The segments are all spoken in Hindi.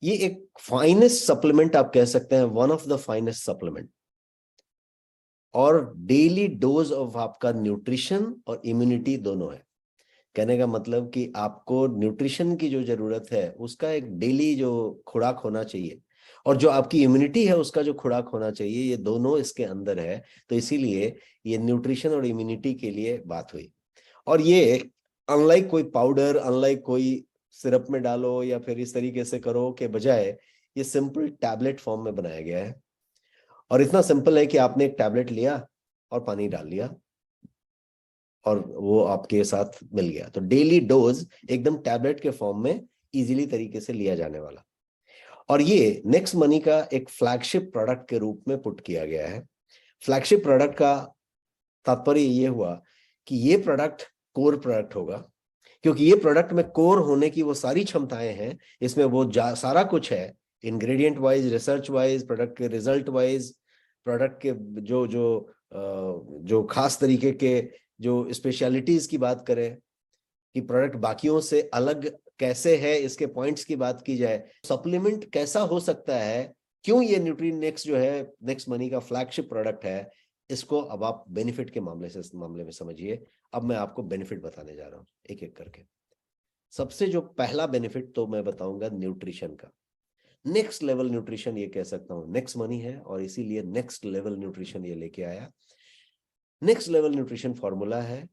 ये एक फाइनेस्ट सप्लीमेंट आप कह सकते हैं, one of the finest supplement. और डेली डोज ऑफ आपका न्यूट्रिशन और इम्यूनिटी दोनों है। कहने का मतलब कि आपको न्यूट्रिशन की जो जरूरत है उसका एक डेली जो खुराक होना चाहिए, और जो आपकी इम्यूनिटी है उसका जो खुराक होना चाहिए, ये दोनों इसके अंदर है। तो इसीलिए ये न्यूट्रिशन और इम्यूनिटी के लिए बात हुई। और ये अनलाइक कोई पाउडर, अनलाइक कोई सिरप में डालो या फिर इस तरीके से करो के बजाय, ये सिंपल टैबलेट फॉर्म में बनाया गया है। और इतना सिंपल है कि आपने एक टैबलेट लिया और पानी डाल लिया और वो आपके साथ मिल गया। तो डेली डोज एकदम टैबलेट के फॉर्म में इजीली तरीके से लिया जाने वाला। और ये नेक्स्ट मनी का एक फ्लैगशिप प्रोडक्ट के रूप में पुट किया गया है। फ्लैगशिप प्रोडक्ट का तात्पर्य ये हुआ कि ये प्रोडक्ट कोर प्रोडक्ट होगा, क्योंकि ये प्रोडक्ट में कोर होने की वो सारी क्षमताएं हैं। इसमें वो सारा कुछ है, ingredient wise, research wise, product के रिजल्ट वाइज, प्रोडक्ट के जो जो जो खास तरीके के जो स्पेशलिटीज की बात करें कि प्रोडक्ट बाकियों से अलग कैसे है, इसके पॉइंट्स की बात की जाए, सप्लीमेंट कैसा हो सकता है, क्यों ये न्यूट्री नेक्स्ट जो है नेक्स्ट मनी का फ्लैगशिप प्रोडक्ट है, इसको अब आप बेनिफिट के मामले में समझिए। अब मैं आपको बेनिफिट बताने जा रहा हूं एक एक करके। सबसे जो पहला बेनिफिट तो मैं बताऊंगा न्यूट्रिशन का। नेक्स्ट लेवल न्यूट्रिशन ये कह सकता हूं नेक्स्ट मनी है, और इसीलिए नेक्स्ट लेवल न्यूट्रिशन ये लेके आया। नेक्स्ट लेवल न्यूट्रिशन फॉर्मूला है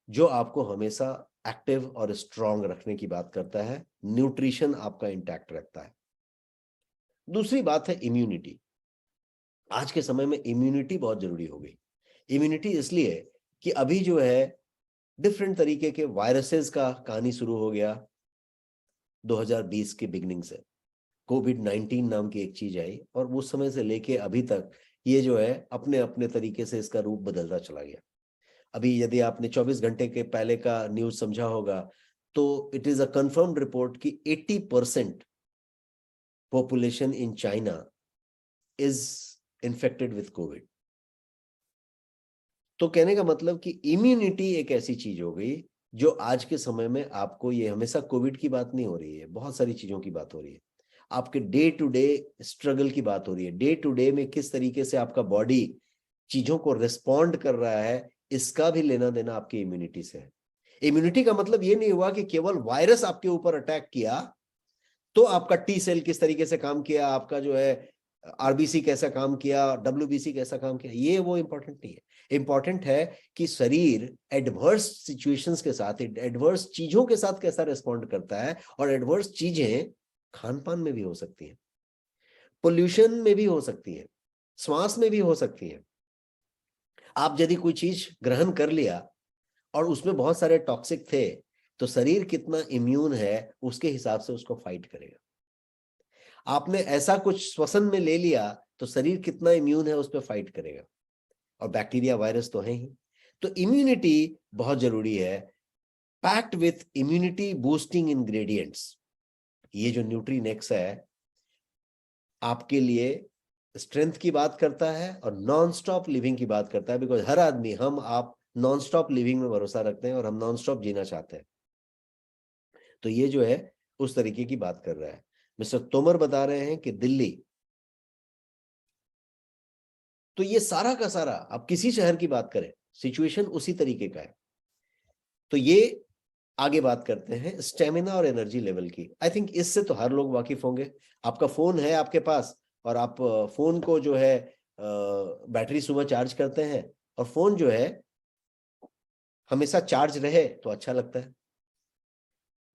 जो आपको हमेशा एक्टिव और स्ट्रांग रखने की बात करता है, न्यूट्रिशन आपका इंटैक्ट रखता है। दूसरी बात है इम्यूनिटी। आज के समय में इम्यूनिटी बहुत जरूरी हो गई। इम्यूनिटी इसलिए कि अभी जो है डिफरेंट तरीके के वायरसेस का कहानी शुरू हो गया 2020 के बिगनिंग से। कोविड-19 नाम की एक चीज आई और उस समय से लेके अभी तक ये जो है अपने अपने तरीके से इसका रूप बदलता चला गया। अभी यदि आपने 24 घंटे के पहले का न्यूज समझा होगा तो it is a confirmed report कि 80% population in China is infected with Covid. तो कहने का मतलब कि इम्यूनिटी एक ऐसी चीज हो गई जो आज के समय में आपको, ये हमेशा कोविड की बात नहीं हो रही है, बहुत सारी चीजों की बात हो रही है, आपके डे टू डे स्ट्रगल की बात हो रही है। डे टू डे में किस तरीके से आपका बॉडी चीजों को रिस्पॉन्ड कर रहा है, इसका भी लेना देना आपकी इम्यूनिटी से है। इम्यूनिटी का मतलब ये नहीं हुआ कि केवल वायरस आपके ऊपर अटैक किया तो आपका टी सेल किस तरीके से काम किया, आपका जो है आरबीसी कैसा काम किया, डब्ल्यूबीसी कैसा काम किया, ये वो इंपॉर्टेंट नहीं है। इंपॉर्टेंट है कि शरीर एडवर्स सिचुएशंस के साथ, एडवर्स चीजों के साथ कैसा रिस्पॉन्ड करता है। और एडवर्स चीजें खान पान में भी हो सकती हैं, पोल्यूशन में भी हो सकती है, श्वास में भी हो सकती है। आप यदि कोई चीज ग्रहण कर लिया और उसमें बहुत सारे टॉक्सिक थे, तो शरीर कितना इम्यून है उसके हिसाब से उसको फाइट करेगा। आपने ऐसा कुछ श्वसन में ले लिया तो शरीर कितना इम्यून है उस पर फाइट करेगा। और बैक्टीरिया वायरस तो है ही। तो इम्यूनिटी बहुत जरूरी है, packed with immunity boosting ingredients. ये जो न्यूट्रीनेक्स है आपके लिए स्ट्रेंथ की बात करता है और नॉन स्टॉप लिविंग की बात करता है। बिकॉज हर आदमी, हम आप नॉन स्टॉप लिविंग में भरोसा रखते हैं और हम नॉन स्टॉप जीना चाहते हैं। तो ये जो है उस तरीके की बात कर रहा है। मिस्टर तोमर बता रहे हैं कि दिल्ली, तो ये सारा का सारा आप किसी शहर की बात करें सिचुएशन उसी तरीके का है। तो ये आगे बात करते हैं स्टेमिना और एनर्जी लेवल की। आई थिंक इससे तो हर लोग वाकिफ होंगे। आपका फोन है आपके पास और आप फोन को जो है बैटरी सुबह चार्ज करते हैं, और फोन जो है हमेशा चार्ज रहे तो अच्छा लगता है।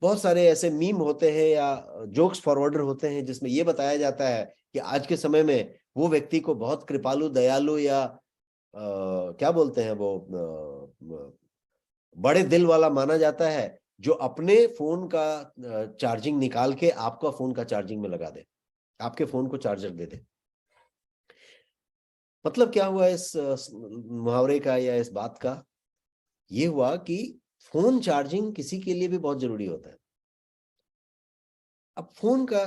बहुत सारे ऐसे मीम होते हैं या जोक्स फॉरवर्डर होते हैं जिसमें यह बताया जाता है कि आज के समय में वो व्यक्ति को बहुत कृपालु, दयालु या क्या बोलते हैं वो, बड़े दिल वाला माना जाता है जो अपने फोन का चार्जिंग निकाल के आपका फोन का चार्जिंग में लगा दे, आपके फोन को चार्जर दे दे। मतलब क्या हुआ इस मुहावरे का या इस बात का? ये हुआ कि फोन चार्जिंग किसी के लिए भी बहुत जरूरी होता है। अब फोन का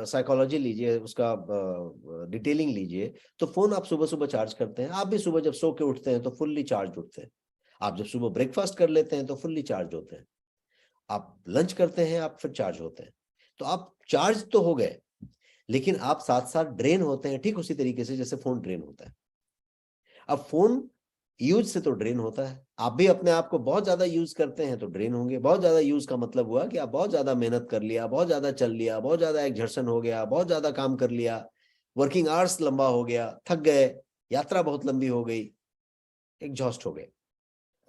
साइकोलॉजी लीजिए, उसका डिटेलिंग लीजिए। तो फोन आप सुबह सुबह चार्ज करते हैं, आप भी सुबह जब सो के उठते हैं तो फुल्ली चार्ज उठते हैं। आप जब सुबह ब्रेकफास्ट कर लेते हैं तो फुल्ली चार्ज होते हैं। आप लंच करते हैं आप फिर चार्ज होते हैं। तो आप चार्ज तो हो गए, लेकिन आप साथ साथ ड्रेन होते हैं, ठीक उसी तरीके से जैसे फोन ड्रेन होता है। अब फोन यूज से तो ड्रेन होता है, आप भी अपने आप को बहुत ज्यादा यूज करते हैं तो ड्रेन होंगे। बहुत ज्यादा यूज का मतलब हुआ कि आप बहुत ज्यादा मेहनत कर लिया, बहुत ज्यादा चल लिया, बहुत ज्यादा एक्सर्शन हो गया, बहुत ज्यादा काम कर लिया, वर्किंग आवर्स लंबा हो गया, थक गए, यात्रा बहुत लंबी हो गई, एग्जॉस्ट हो गए।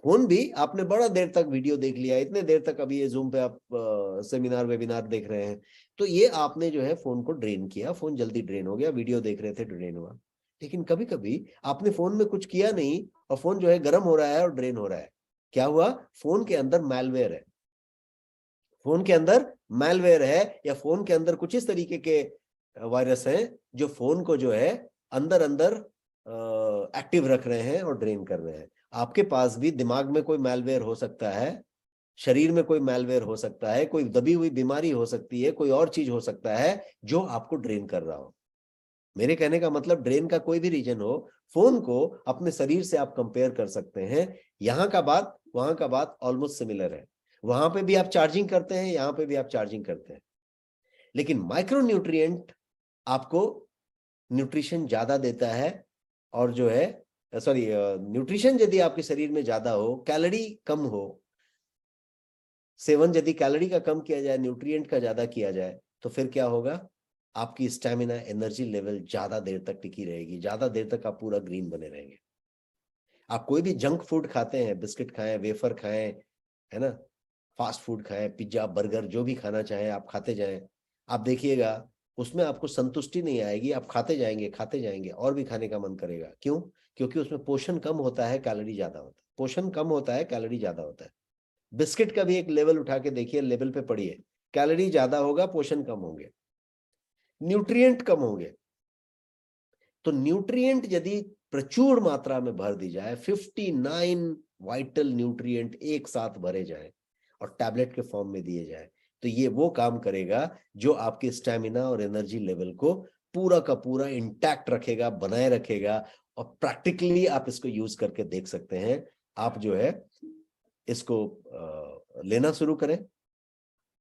फोन भी आपने बड़ा देर तक वीडियो देख लिया, इतने देर तक, अभी ये जूम पे आप सेमिनार वेबिनार देख रहे हैं, तो ये आपने जो है फोन को ड्रेन किया, फोन जल्दी ड्रेन हो गया, वीडियो देख रहे थे ड्रेन हुआ। लेकिन कभी कभी आपने फोन में कुछ किया नहीं और फोन जो है गर्म हो रहा है और ड्रेन हो रहा है। क्या हुआ? फोन के अंदर मैलवेयर है, फोन के अंदर मैलवेयर है, या फोन के अंदर कुछ इस तरीके के वायरस हैं जो फोन को जो है अंदर अंदर एक्टिव रख रहे हैं और ड्रेन कर रहे हैं। आपके पास भी दिमाग में कोई मैलवेयर हो सकता है, शरीर में कोई मैलवेयर हो सकता है, कोई दबी हुई बीमारी हो सकती है, कोई और चीज हो सकता है जो आपको ड्रेन कर रहा हो। मेरे कहने का मतलब ड्रेन का कोई भी रीजन हो, फोन को अपने शरीर से आप कंपेयर कर सकते हैं। यहां का बात वहां का बात ऑलमोस्ट सिमिलर है। वहां पे भी आप चार्जिंग करते हैं, यहां पे भी आप चार्जिंग करते हैं, लेकिन माइक्रो न्यूट्रिएंट आपको न्यूट्रिशन ज्यादा देता है। और जो है सॉरी, न्यूट्रिशन यदि आपके शरीर में ज्यादा हो, कैलोरी कम हो, सेवन यदि कैलोरी का कम किया जाए, न्यूट्रिएंट का ज्यादा किया जाए, तो फिर क्या होगा? आपकी स्टेमिना, एनर्जी लेवल ज्यादा देर तक टिकी रहेगी, ज्यादा देर तक आप पूरा ग्रीन बने रहेंगे। आप कोई भी जंक फूड खाते हैं, बिस्किट खाएं, वेफर खाएं, है ना, फास्ट फूड खाएं, पिज्जा बर्गर जो भी खाना चाहें आप खाते जाएं, आप देखिएगा उसमें आपको संतुष्टि नहीं आएगी, आप खाते जाएंगे और भी खाने का मन करेगा। क्यों? क्योंकि उसमें पोषण कम होता है, कैलोरी ज्यादा होता है। पोषण कम होता है, कैलोरी ज्यादा होता है। बिस्किट का भी एक लेवल उठा के देखिए, लेवल पे पढ़िए, कैलोरी ज्यादा होगा, पोषण कम होंगे, न्यूट्रिएंट कम होंगे। तो न्यूट्रिएंट यदि प्रचुर मात्रा में भर दी जाए, 59 वाइटल न्यूट्रिएंट एक साथ भरे जाए और टैबलेट के फॉर्म में दिए जाए, तो ये वो काम करेगा जो आपके स्टेमिना और एनर्जी लेवल को पूरा का पूरा इंटैक्ट रखेगा, बनाए रखेगा। और प्रैक्टिकली आप इसको यूज करके देख सकते हैं। आप जो है इसको लेना शुरू करें,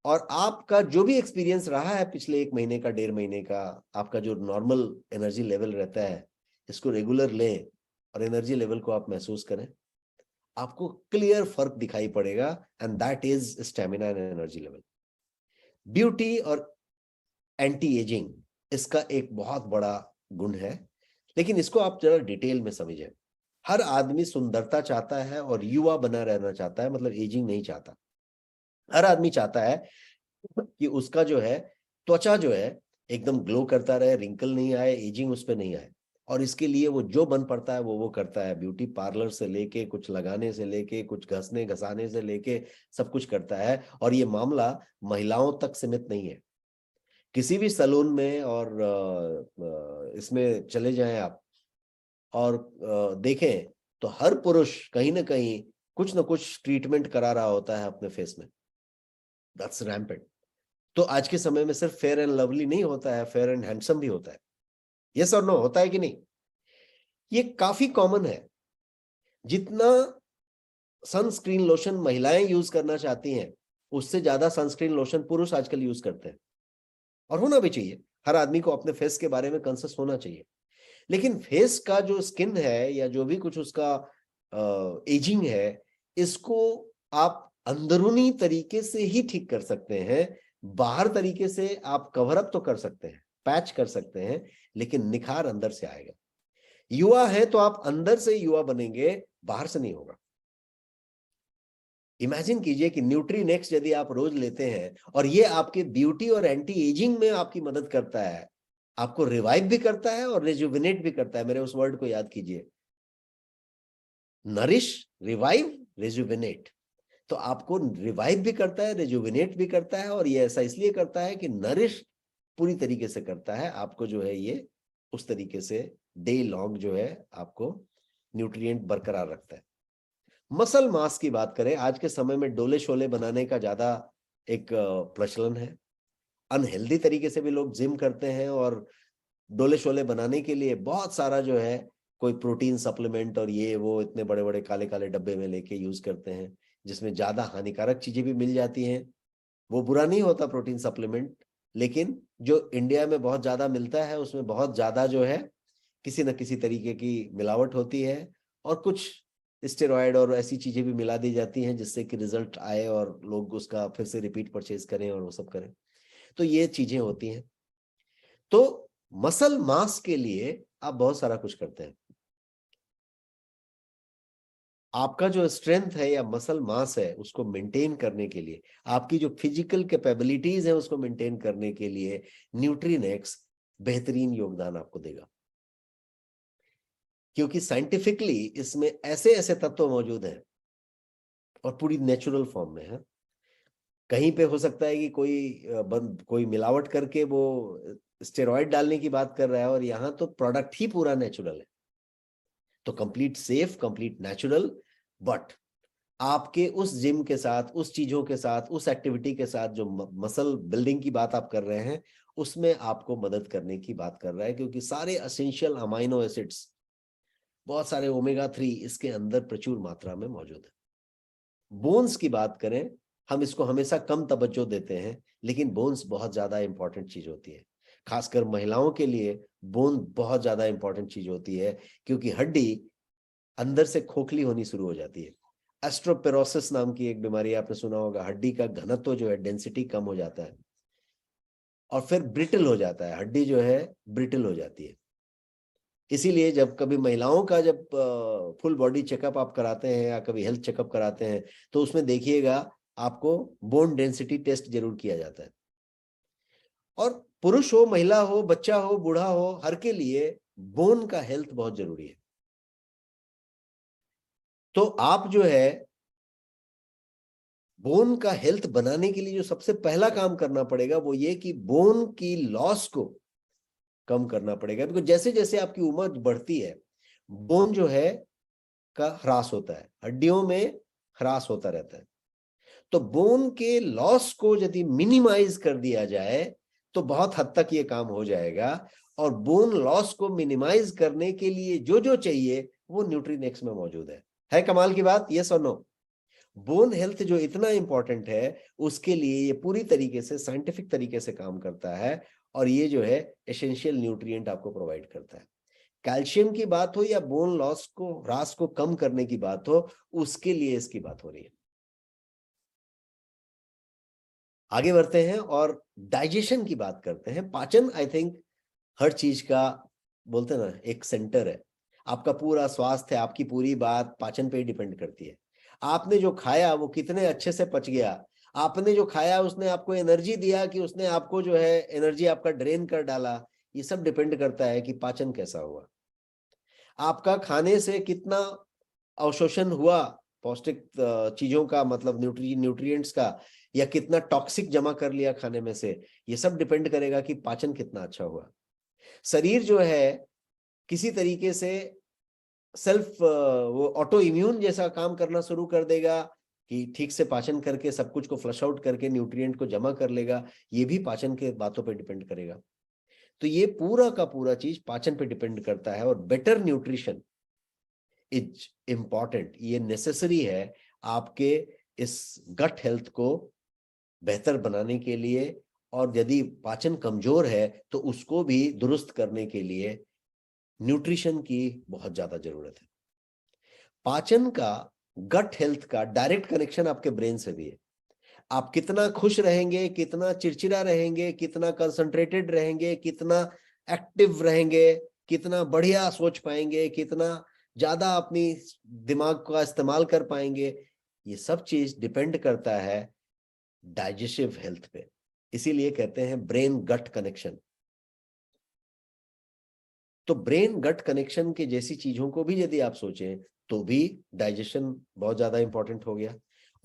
और आपका जो भी एक्सपीरियंस रहा है पिछले 1 महीने का, 1.5 महीने का, आपका जो नॉर्मल एनर्जी लेवल रहता है, इसको रेगुलर लें और एनर्जी लेवल को आप महसूस करें। आपको क्लियर फर्क दिखाई पड़ेगा, and that is stamina and energy level. Beauty और एंटी एजिंग इसका एक बहुत बड़ा गुण है, लेकिन इसको आप जरा डिटेल में समझें। हर आदमी सुंदरता चाहता है और युवा बना रहना चाहता है, मतलब एजिंग नहीं चाहता। हर आदमी चाहता है कि उसका जो है त्वचा जो है एकदम ग्लो करता रहे, रिंकल नहीं आए, एजिंग उस पर नहीं आए। और इसके लिए वो जो बन पड़ता है वो करता है, ब्यूटी पार्लर से लेके, कुछ लगाने से लेके, कुछ घसने घसाने से लेके, सब कुछ करता है। और ये मामला महिलाओं तक सीमित नहीं है। किसी भी सैलून में और इसमें चले जाएं आप और देखें, तो हर पुरुष कहीं ना कहीं कुछ ना कुछ ट्रीटमेंट करा रहा होता है अपने फेस में। That's rampant. तो आज के समय में सिर्फ फेयर एंड लवली नहीं होता है, फेयर एंड हैंडसम भी होता है। यस और नो, होता है कि नहीं? ये काफी कॉमन है। जितना सनस्क्रीन लोशन महिलाएं यूज करना चाहती हैं, उससे ज्यादा सनस्क्रीन लोशन पुरुष आजकल यूज करते हैं। और होना भी चाहिए, हर आदमी को अपने फेस के बारे में कॉन्शियस होना चाहिए। लेकिन फेस का जो स्किन है या जो भी कुछ उसका एजिंग है, इसको आप अंदरूनी तरीके से ही ठीक कर सकते हैं। बाहर तरीके से आप कवर अप तो कर सकते हैं, पैच कर सकते हैं, लेकिन निखार अंदर से आएगा। युवा है तो आप अंदर से युवा बनेंगे, बाहर से नहीं होगा। इमेजिन कीजिए कि न्यूट्री नेक्स्ट यदि आप रोज लेते हैं और ये आपके ब्यूटी और एंटी एजिंग में आपकी मदद करता है, आपको रिवाइव भी करता है और रिजुविनेट भी करता है। मेरे उस वर्ड को याद कीजिए, नरिश, रिवाइव, रिजुविनेट। तो आपको रिवाइव भी करता है, रिजुविनेट भी करता है, और ये ऐसा इसलिए करता है कि नरिश पूरी तरीके से करता है आपको, जो है ये उस तरीके से डे लॉन्ग जो है आपको न्यूट्रिएंट बरकरार रखता है। मसल मास की बात करें, आज के समय में डोले शोले बनाने का ज्यादा एक प्रचलन है। अनहेल्दी तरीके से भी लोग जिम करते हैं और डोले शोले बनाने के लिए बहुत सारा जो है कोई प्रोटीन सप्लीमेंट और ये वो इतने बड़े बड़े काले काले डब्बे में लेके यूज करते हैं, जिसमें ज्यादा हानिकारक चीजें भी मिल जाती हैं। वो बुरा नहीं होता प्रोटीन सप्लीमेंट, लेकिन जो इंडिया में बहुत ज्यादा मिलता है उसमें बहुत ज्यादा जो है किसी न किसी तरीके की मिलावट होती है, और कुछ स्टेरॉयड और ऐसी चीजें भी मिला दी जाती हैं जिससे कि रिजल्ट आए और लोग उसका फिर से रिपीट परचेज करें और वो सब करें। तो ये चीजें होती हैं। तो मसल मास के लिए आप बहुत सारा कुछ करते हैं। आपका जो स्ट्रेंथ है या मसल मास है उसको मेंटेन करने के लिए, आपकी जो फिजिकल कैपेबिलिटीज है उसको मेंटेन करने के लिए न्यूट्रीनेक्स बेहतरीन योगदान आपको देगा, क्योंकि साइंटिफिकली इसमें ऐसे ऐसे तत्व मौजूद हैं और पूरी नेचुरल फॉर्म में है। कहीं पे हो सकता है कि कोई मिलावट करके वो स्टेरॉइड डालने की बात कर रहा है, और यहां तो प्रोडक्ट ही पूरा नेचुरल है। तो complete safe, complete natural, but आपके उस जिम के साथ, उस चीजों के साथ, उस एक्टिविटी के साथ जो मसल बिल्डिंग की बात आप कर रहे हैं उसमें आपको मदद करने की बात कर रहा है, क्योंकि सारे एसेंशियल अमाइनो एसिड्स, बहुत सारे ओमेगा 3 इसके अंदर प्रचुर मात्रा में मौजूद है। बोन्स की बात करें, हम इसको हमेशा कम तवज्जो देते हैं, लेकिन बोन्स बहुत ज्यादा इंपॉर्टेंट चीज होती है। खासकर महिलाओं के लिए बोन बहुत ज्यादा इंपॉर्टेंट चीज होती है, क्योंकि हड्डी अंदर से खोखली होनी शुरू हो जाती है। एस्ट्रोपेरोसिस नाम की एक बीमारी आपने सुना होगा, हड्डी का घनत्व जो है, डेंसिटी कम हो जाता है और फिर ब्रिटल हो जाता है, हड्डी जो है ब्रिटल हो जाती है। इसीलिए जब कभी महिलाओं का जब फुल बॉडी चेकअप आप कराते हैं या कभी हेल्थ चेकअप कराते हैं, तो उसमें देखिएगा आपको बोन डेंसिटी टेस्ट जरूर किया जाता है। और पुरुष हो, महिला हो, बच्चा हो, बूढ़ा हो, हर के लिए बोन का हेल्थ बहुत जरूरी है। तो आप जो है बोन का हेल्थ बनाने के लिए जो सबसे पहला काम करना पड़ेगा वो ये कि बोन की लॉस को कम करना पड़ेगा, बिकॉज जैसे जैसे आपकी उम्र बढ़ती है बोन जो है का ह्रास होता है, हड्डियों में ह्रास होता रहता है। तो बोन के लॉस को यदि मिनिमाइज कर दिया जाए तो बहुत हद तक ये काम हो जाएगा। और बोन लॉस को मिनिमाइज करने के लिए जो जो चाहिए वो न्यूट्रीनेक्स में मौजूद है कमाल की बात, यस और नो? बोन हेल्थ जो इतना इंपॉर्टेंट है उसके लिए ये पूरी तरीके से साइंटिफिक तरीके से काम करता है, और ये जो है एसेंशियल न्यूट्रिएंट आपको प्रोवाइड करता है। कैल्शियम की बात हो या बोन लॉस को, ह्रास को कम करने की बात हो, उसके लिए इसकी बात हो रही है। आगे बढ़ते हैं और डाइजेशन की बात करते हैं। पाचन आई थिंक हर चीज का बोलते हैं ना एक सेंटर है। आपका पूरा स्वास्थ्य, आपकी पूरी बात पाचन पे ही डिपेंड करती है। आपने जो खाया वो कितने अच्छे से पच गया, आपने जो खाया उसने आपको एनर्जी दिया कि उसने आपको जो है एनर्जी आपका ड्रेन कर डाला, ये सब डिपेंड करता है कि पाचन कैसा हुआ। आपका खाने से कितना अवशोषण हुआ पौष्टिक चीजों का, मतलब न्यूट्रिएंट्स का, या कितना टॉक्सिक जमा कर लिया खाने में से, ये सब डिपेंड करेगा कि पाचन कितना अच्छा हुआ। शरीर जो है किसी तरीके से सेल्फ वो ऑटो इम्यून जैसा काम करना शुरू कर देगा कि ठीक से पाचन करके सब कुछ को फ्लश आउट करके न्यूट्रिएंट को जमा कर लेगा। ये भी पाचन के बातों पे डिपेंड करेगा। तो ये पूरा का पूरा चीज पाचन पे डिपेंड करता है, और बेटर न्यूट्रिशन इज इंपॉर्टेंट, ये नेसेसरी है आपके इस गट हेल्थ को बेहतर बनाने के लिए। और यदि पाचन कमजोर है तो उसको भी दुरुस्त करने के लिए न्यूट्रिशन की बहुत ज्यादा जरूरत है। पाचन का, गट हेल्थ का डायरेक्ट कनेक्शन आपके ब्रेन से भी है। आप कितना खुश रहेंगे, कितना चिड़चिड़ा रहेंगे, कितना कंसंट्रेटेड रहेंगे, कितना एक्टिव रहेंगे, कितना बढ़िया सोच पाएंगे, कितना ज्यादा अपनी दिमाग का इस्तेमाल कर पाएंगे, ये सब चीज डिपेंड करता है डाइजेस्टिव हेल्थ पे। इसीलिए कहते हैं ब्रेन गट कनेक्शन। तो ब्रेन गट कनेक्शन के जैसी चीजों को भी यदि आप सोचें तो भी डाइजेशन बहुत ज्यादा इंपॉर्टेंट हो गया।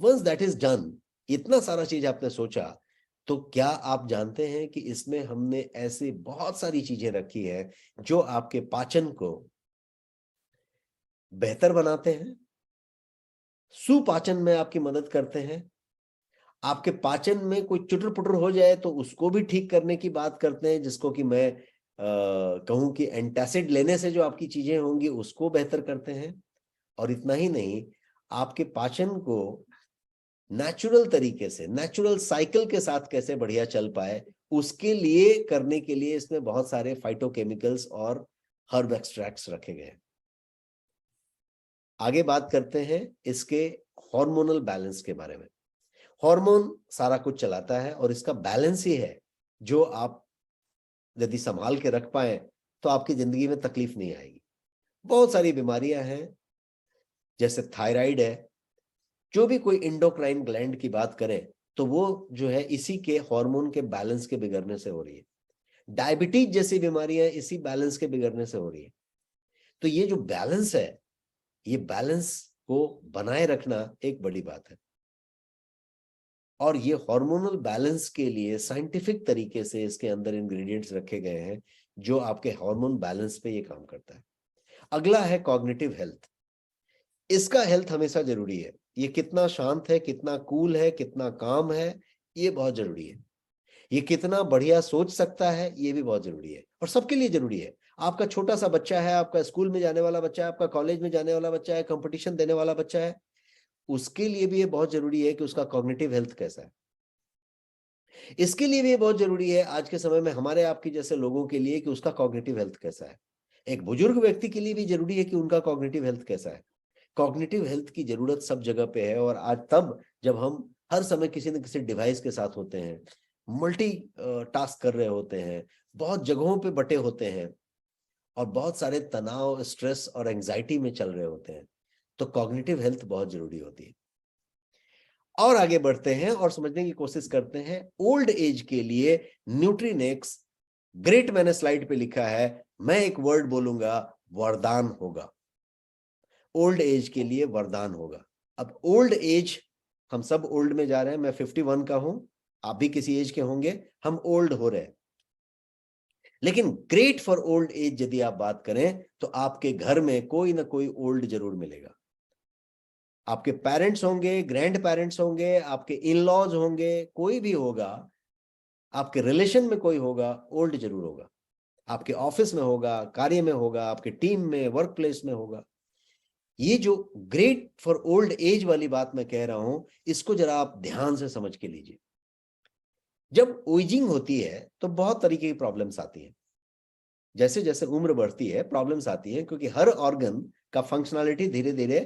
वंस दैट इज डन, इतना सारा चीज आपने सोचा, तो क्या आप जानते हैं कि इसमें हमने ऐसे बहुत सारी चीजें रखी है जो आपके पाचन को बेहतर बनाते हैं, सुपाचन में आपकी मदद करते हैं। आपके पाचन में कोई चुटर पुटर हो जाए तो उसको भी ठीक करने की बात करते हैं, जिसको कि मैं कहूं कि एंटासिड लेने से जो आपकी चीजें होंगी उसको बेहतर करते हैं। और इतना ही नहीं, आपके पाचन को नेचुरल तरीके से, नेचुरल साइकिल के साथ कैसे बढ़िया चल पाए उसके लिए करने के लिए इसमें बहुत सारे फाइटोकेमिकल्स और हर्ब एक्सट्रैक्ट्स रखे गए हैं। आगे बात करते हैं इसके हार्मोनल बैलेंस के बारे में। हार्मोन सारा कुछ चलाता है और इसका बैलेंस ही है जो आप यदि संभाल के रख पाए तो आपकी जिंदगी में तकलीफ नहीं आएगी। बहुत सारी बीमारियां हैं, जैसे थायराइड है, जो भी कोई इंडोक्राइन ग्लैंड की बात करें तो वो जो है इसी के हार्मोन के बैलेंस के बिगड़ने से हो रही है। डायबिटीज जैसी बीमारियां इसी बैलेंस के बिगड़ने से हो रही है। तो ये जो बैलेंस है, ये बैलेंस को बनाए रखना एक बड़ी बात है। और ये हार्मोनल बैलेंस के लिए साइंटिफिक तरीके से इसके अंदर इंग्रेडिएंट्स रखे गए हैं जो आपके हार्मोन बैलेंस पे ये काम करता है। अगला है कॉग्निटिव हेल्थ। इसका हेल्थ हमेशा जरूरी है। ये कितना शांत है, कितना कूल है, कितना काम है, ये बहुत जरूरी है। ये कितना बढ़िया सोच सकता है, ये भी बहुत जरूरी है और सबके लिए जरूरी है। आपका छोटा सा बच्चा है, आपका स्कूल में जाने वाला बच्चा है, आपका कॉलेज में जाने वाला बच्चा है, कंपटीशन देने वाला बच्चा है, उसके लिए भी ये बहुत जरूरी है कि उसका कॉग्निटिव हेल्थ कैसा है। इसके लिए भी ये बहुत जरूरी है आज के समय में हमारे आपके जैसे लोगों के लिए कि उसका कॉग्निटिव हेल्थ कैसा है। एक बुजुर्ग व्यक्ति के लिए भी जरूरी है कि उनका कॉग्निटिव हेल्थ कैसा है। कॉग्निटिव हेल्थ की जरूरत सब जगह पे है और आज तब जब हम हर समय किसी न किसी डिवाइस के साथ होते हैं, मल्टी टास्क कर रहे होते हैं, बहुत जगहों पे बटे होते हैं और बहुत सारे तनाव, स्ट्रेस और एंजाइटी में चल रहे होते हैं, तो कॉग्निटिव हेल्थ बहुत जरूरी होती है। और आगे बढ़ते हैं और समझने की कोशिश करते हैं ओल्ड एज के लिए न्यूट्रीनेक्स ग्रेट। मैंने स्लाइड पे लिखा है, मैं एक वर्ड बोलूंगा, वरदान होगा। ओल्ड एज के लिए वरदान होगा। अब ओल्ड एज, हम सब ओल्ड में जा रहे हैं। मैं 51 का हूं, आप भी किसी एज के होंगे, हम ओल्ड हो रहे हैं। लेकिन ग्रेट फॉर ओल्ड एज यदि आप बात करें तो आपके घर में कोई ना कोई ओल्ड जरूर मिलेगा। आपके पेरेंट्स होंगे, ग्रैंड पेरेंट्स होंगे, आपके इन लॉज होंगे, कोई भी होगा, आपके रिलेशन में कोई होगा, ओल्ड जरूर होगा। आपके ऑफिस में होगा, कार्य में होगा, आपके टीम में, वर्क प्लेस में होगा। ये जो ग्रेट फॉर ओल्ड एज वाली बात मैं कह रहा हूं, इसको जरा आप ध्यान से समझ के लीजिए। जब एजिंग होती है तो बहुत तरीके की प्रॉब्लम्स आती हैं। जैसे जैसे उम्र बढ़ती है प्रॉब्लम्स आती है, क्योंकि हर ऑर्गन का फंक्शनैलिटी धीरे धीरे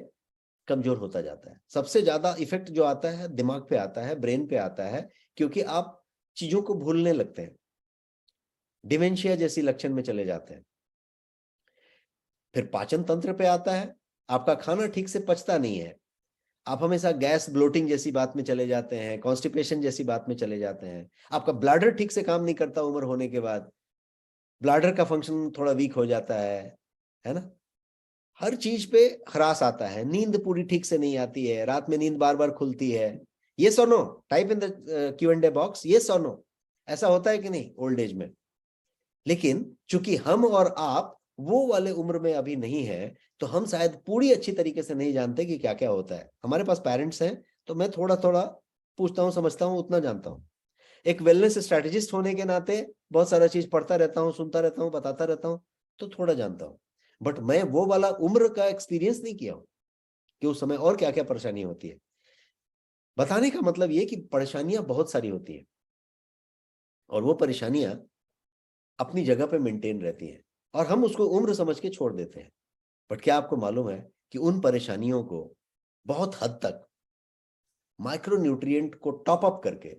कमजोर होता जाता है। सबसे ज्यादा इफेक्ट जो आता है दिमाग पे आता है, ब्रेन पे आता है, क्योंकि आप चीजों को भूलने लगते हैं, डिमेंशिया जैसी लक्षण में चले जाते हैं। फिर पाचन तंत्र पे आता है, आपका खाना ठीक से पचता नहीं है, आप हमेशा गैस ब्लोटिंग जैसी बात में चले जाते हैं, कॉन्स्टिपेशन जैसी बात में चले जाते हैं। आपका ब्लैडर ठीक से काम नहीं करता उम्र होने के बाद, ब्लैडर का फंक्शन थोड़ा वीक हो जाता है ना। हर चीज पे खरास आता है, नींद पूरी ठीक से नहीं आती है, रात में नींद बार बार खुलती है। Yes or no, type in the Q&A box, yes or no. ऐसा होता है कि नहीं ओल्ड एज में? लेकिन चूंकि हम और आप वो वाले उम्र में अभी नहीं है, तो हम शायद पूरी अच्छी तरीके से नहीं जानते कि क्या क्या होता है। हमारे पास पेरेंट्स हैं तो मैं थोड़ा थोड़ा पूछता हूँ, समझता हूँ, उतना जानता हूँ। एक वेलनेस स्ट्रेटेजिस्ट होने के नाते बहुत सारा चीज पढ़ता रहता हूँ, सुनता रहता हूँ, बताता रहता हूँ, तो थोड़ा जानता हूँ। बट मैं वो वाला उम्र का एक्सपीरियंस नहीं किया हूँ कि उस समय और क्या क्या परेशानी होती है। बताने का मतलब ये कि परेशानियां बहुत सारी होती हैं और वो परेशानियां अपनी जगह पे मेंटेन रहती हैं और हम उसको उम्र समझ के छोड़ देते हैं। बट क्या आपको मालूम है कि उन परेशानियों को बहुत हद तक माइक्रो न्यूट्रिएंट को टॉप अप करके,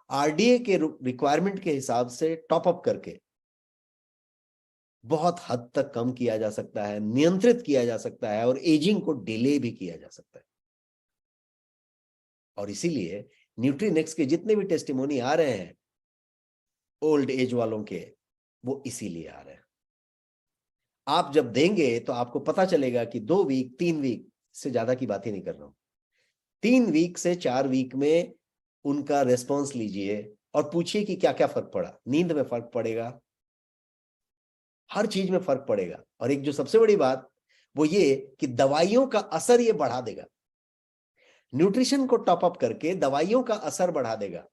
आरडीए के रिक्वायरमेंट के हिसाब से टॉप अप करके बहुत हद तक कम किया जा सकता है, नियंत्रित किया जा सकता है और एजिंग को डिले भी किया जा सकता है। और इसीलिए न्यूट्रीनेक्स के जितने भी टेस्टिमोनी आ रहे हैं ओल्ड एज वालों के, वो इसीलिए आ रहे हैं। आप जब देंगे तो आपको पता चलेगा कि 2 वीक 3 वीक से ज्यादा की बात ही नहीं कर रहा हूं, 3 वीक से 4 वीक में उनका रेस्पॉन्स लीजिए और पूछिए कि क्या क्या फर्क पड़ा। नींद में फर्क पड़ेगा, हर चीज में फर्क पड़ेगा। और एक जो सबसे बड़ी बात वो ये कि दवाइयों का असर ये बढ़ा देगा। न्यूट्रिशन को टॉप अप करके दवाइयों का असर बढ़ा देगा,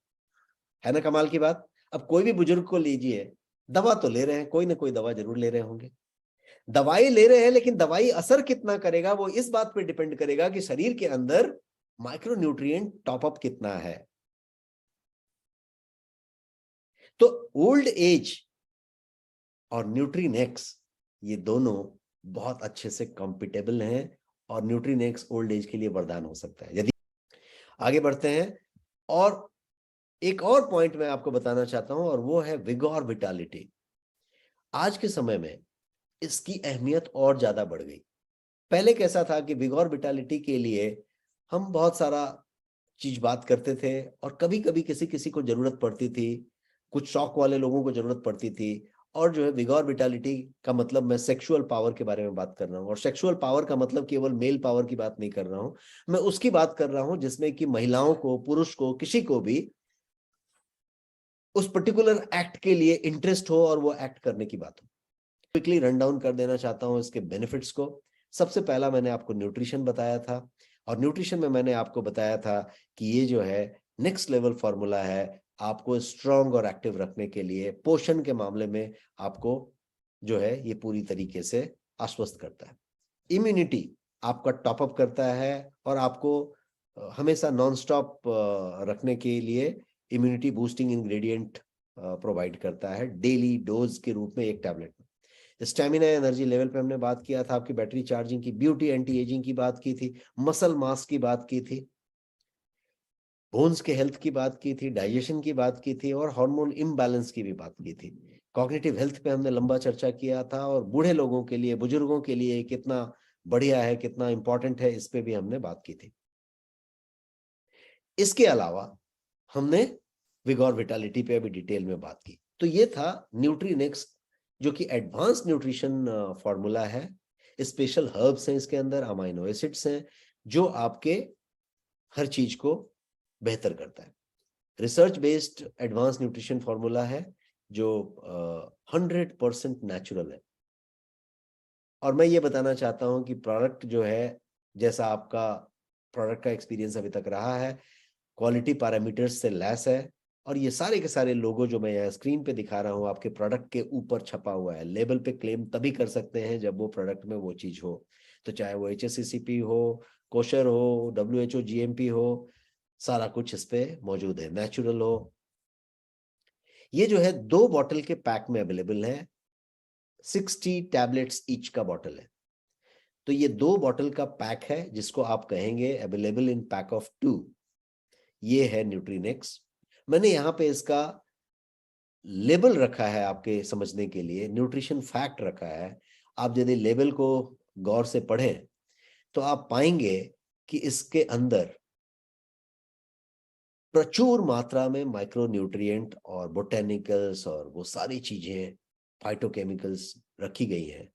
है ना कमाल की बात। अब कोई भी बुजुर्ग को लीजिए, दवा तो ले रहे हैं, कोई ना कोई दवा जरूर ले रहे होंगे, दवाई ले रहे हैं, लेकिन दवाई असर कितना करेगा वो इस बात पे डिपेंड करेगा कि शरीर के अंदर माइक्रो न्यूट्रिएंट टॉप अप कितना है। तो ओल्ड एज और न्यूट्रीनेक्स ये दोनों बहुत अच्छे से कॉम्पिटेबल हैं और न्यूट्रीनेक्स ओल्ड एज के लिए वरदान हो सकता है। यदि आगे बढ़ते हैं, और एक और पॉइंट मैं आपको बताना चाहता हूं और वो है विगोर विटालिटी। आज के समय में इसकी अहमियत और ज्यादा बढ़ गई। पहले कैसा था कि विगोर विटालिटी के लिए हम बहुत सारा चीज बात करते थे और कभी कभी किसी किसी को जरूरत पड़ती थी, कुछ शौक वाले लोगों को जरूरत पड़ती थी। और जो है विगोर विटालिटी का मतलब मैं सेक्सुअल पावर के बारे में बात कर रहा हूँ, और सेक्सुअल पावर का मतलब केवल मेल पावर की बात नहीं कर रहा हूं, मैं उसकी बात कर रहा हूं जिसमें कि महिलाओं को, पुरुष को, किसी को भी उस पर्टिकुलर एक्ट के लिए इंटरेस्ट हो और वो एक्ट करने की बात हो। क्विकली रन डाउन कर देना चाहता हूं इसके बेनिफिट्स को। सबसे पहला मैंने आपको न्यूट्रिशन बताया था, और न्यूट्रिशन में मैंने आपको बताया था कि ये जो है नेक्स्ट लेवल फॉर्मूला है आपको स्ट्रांग और एक्टिव रखने के लिए। पोषण के मामले में आपको जो है ये पूरी तरीके से आश्वस्त करता है। इम्यूनिटी आपका टॉपअप करता है और आपको हमेशा नॉन स्टॉप रखने के लिए इम्यूनिटी बूस्टिंग इंग्रेडिएंट प्रोवाइड करता है डेली डोज के रूप में एक टैबलेट में। स्टेमिना एनर्जी लेवल पे हमने बात किया था, आपकी बैटरी चार्जिंग की, ब्यूटी एंटी एजिंग की बात की थी, मसल मास की बात की थी, बोन्स के हेल्थ की बात की थी, डाइजेशन की बात की थी, और हार्मोन इम्बैलेंस की भी बात की थी। कॉग्निटिव हेल्थ पे हमने लंबा चर्चा किया था, और बूढ़े लोगों के लिए, बुजुर्गों के लिए कितना बढ़िया है, कितना इंपॉर्टेंट है, इस पे भी हमने बात की थी। इसके अलावा हमने विगोर विटालिटी पे अभी डिटेल में बात की। तो ये था न्यूट्रीनेक्स, जो कि एडवांस न्यूट्रिशन फॉर्मूला है। स्पेशल हर्ब्स हैं इसके अंदर, अमाइनो एसिड्स हैं, जो आपके हर चीज को बेहतर करता है। Research based advance nutrition formula है जो 100% नेचुरल है। और मैं ये बताना चाहता हूं कि प्रोडक्ट जो है, जैसा आपका प्रोडक्ट का एक्सपीरियंस अभी तक रहा है, क्वालिटी पैरामीटर्स से लैस है। और ये सारे के सारे लोगो जो मैं यहाँ स्क्रीन पे दिखा रहा हूँ आपके प्रोडक्ट के ऊपर छपा हुआ है। लेबल पे क्लेम तभी कर सकते हैं जब वो प्रोडक्ट में वो चीज हो, तो चाहे वो HACCP हो, कोशर हो, WHO GMP हो, सारा कुछ इस पे मौजूद है, नेचुरल हो। ये जो है 2 बॉटल के पैक में अवेलेबल है, 60 टैबलेट्स ईच का बॉटल है। तो ये 2 बॉटल का पैक है जिसको आप कहेंगे अवेलेबल इन पैक ऑफ 2। ये है न्यूट्रीनेक्स। मैंने यहाँ पे इसका लेबल रखा है आपके समझने के लिए, न्यूट्रिशन फैक्ट रखा है। आप यदि लेबल को गौर से पढ़ें तो आप पाएंगे कि इसके अंदर प्रचुर मात्रा में माइक्रो न्यूट्रिएंट और बोटेनिकल्स और वो सारी चीजें, फाइटोकेमिकल्स रखी गई हैं।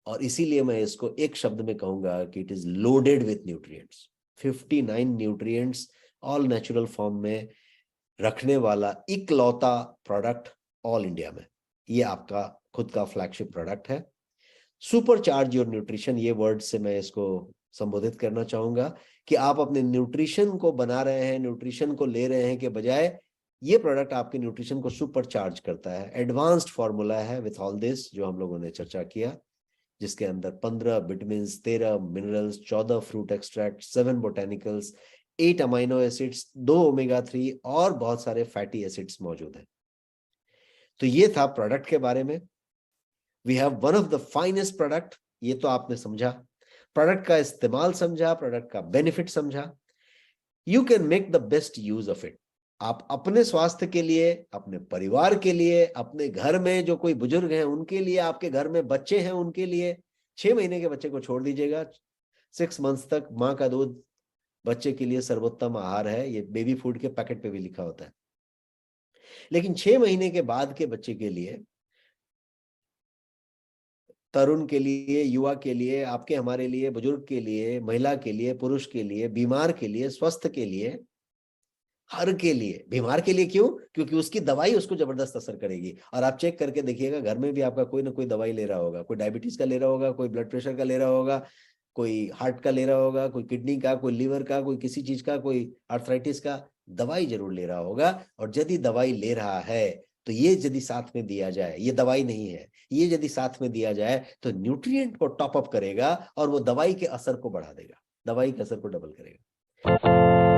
और इसीलिए मैं इसको एक शब्द में कहूंगा कि it is loaded with nutrients. 59 nutrients all natural form में रखने वाला इकलौता प्रोडक्ट ऑल इंडिया में। ये आपका खुद का फ्लैगशिप प्रोडक्ट है। सुपर चार्ज योर न्यूट्रिशन, ये वर्ड से मैं इसको संबोधित करना चाहूंगा कि आप अपने न्यूट्रिशन को बना रहे हैं, न्यूट्रिशन को ले रहे हैं के बजाय ये प्रोडक्ट आपके न्यूट्रिशन को सुपर चार्ज करता है। एडवांस्ड फॉर्मूला है विथ ऑल दिस जो हम लोगों ने चर्चा किया, जिसके अंदर 15 vitamin, 13 minerals, 14 fruit extract, 7 botanicals, 8 amino acids, 2 omega 3 और बहुत सारे फैटी एसिड्स मौजूद हैं। तो ये था प्रोडक्ट के बारे में। We have one of the finest product. ये तो आपने समझा, प्रोडक्ट का इस्तेमाल समझा, प्रोडक्ट का बेनिफिट समझा। You can make the best use of it. आप अपने स्वास्थ्य के लिए, अपने परिवार के लिए, अपने घर में जो कोई बुजुर्ग हैं उनके लिए, आपके घर में बच्चे हैं उनके लिए। 6 महीने के बच्चे को छोड़ दीजिएगा, 6 मंथ्स तक माँ का दूध बच्चे के लिए सर्वोत्तम आहार है, ये बेबी फूड के पैकेट पे भी लिखा होता है। लेकिन 6 महीने के बाद के बच्चे के लिए, तरुण के लिए, युवा के लिए, आपके हमारे लिए, बुजुर्ग के लिए, महिला के लिए, पुरुष के लिए, बीमार के लिए, स्वस्थ के लिए, हर के लिए। बीमार के लिए क्यों? क्योंकि उसकी दवाई उसको जबरदस्त असर करेगी। और आप चेक करके देखिएगा, घर में भी आपका कोई ना कोई दवाई ले रहा होगा, कोई डायबिटीज का ले रहा होगा, कोई ब्लड प्रेशर का ले रहा होगा, कोई हार्ट का ले रहा होगा, कोई किडनी का, कोई लीवर का, कोई किसी चीज का, कोई आर्थराइटिस का, दवाई जरूर ले रहा होगा। और यदि दवाई ले रहा है तो ये यदि साथ में दिया जाए, ये दवाई नहीं है, ये यदि साथ में दिया जाए तो न्यूट्रिएंट को टॉप अप करेगा और वो दवाई के असर को बढ़ा देगा, दवाई के असर को डबल करेगा।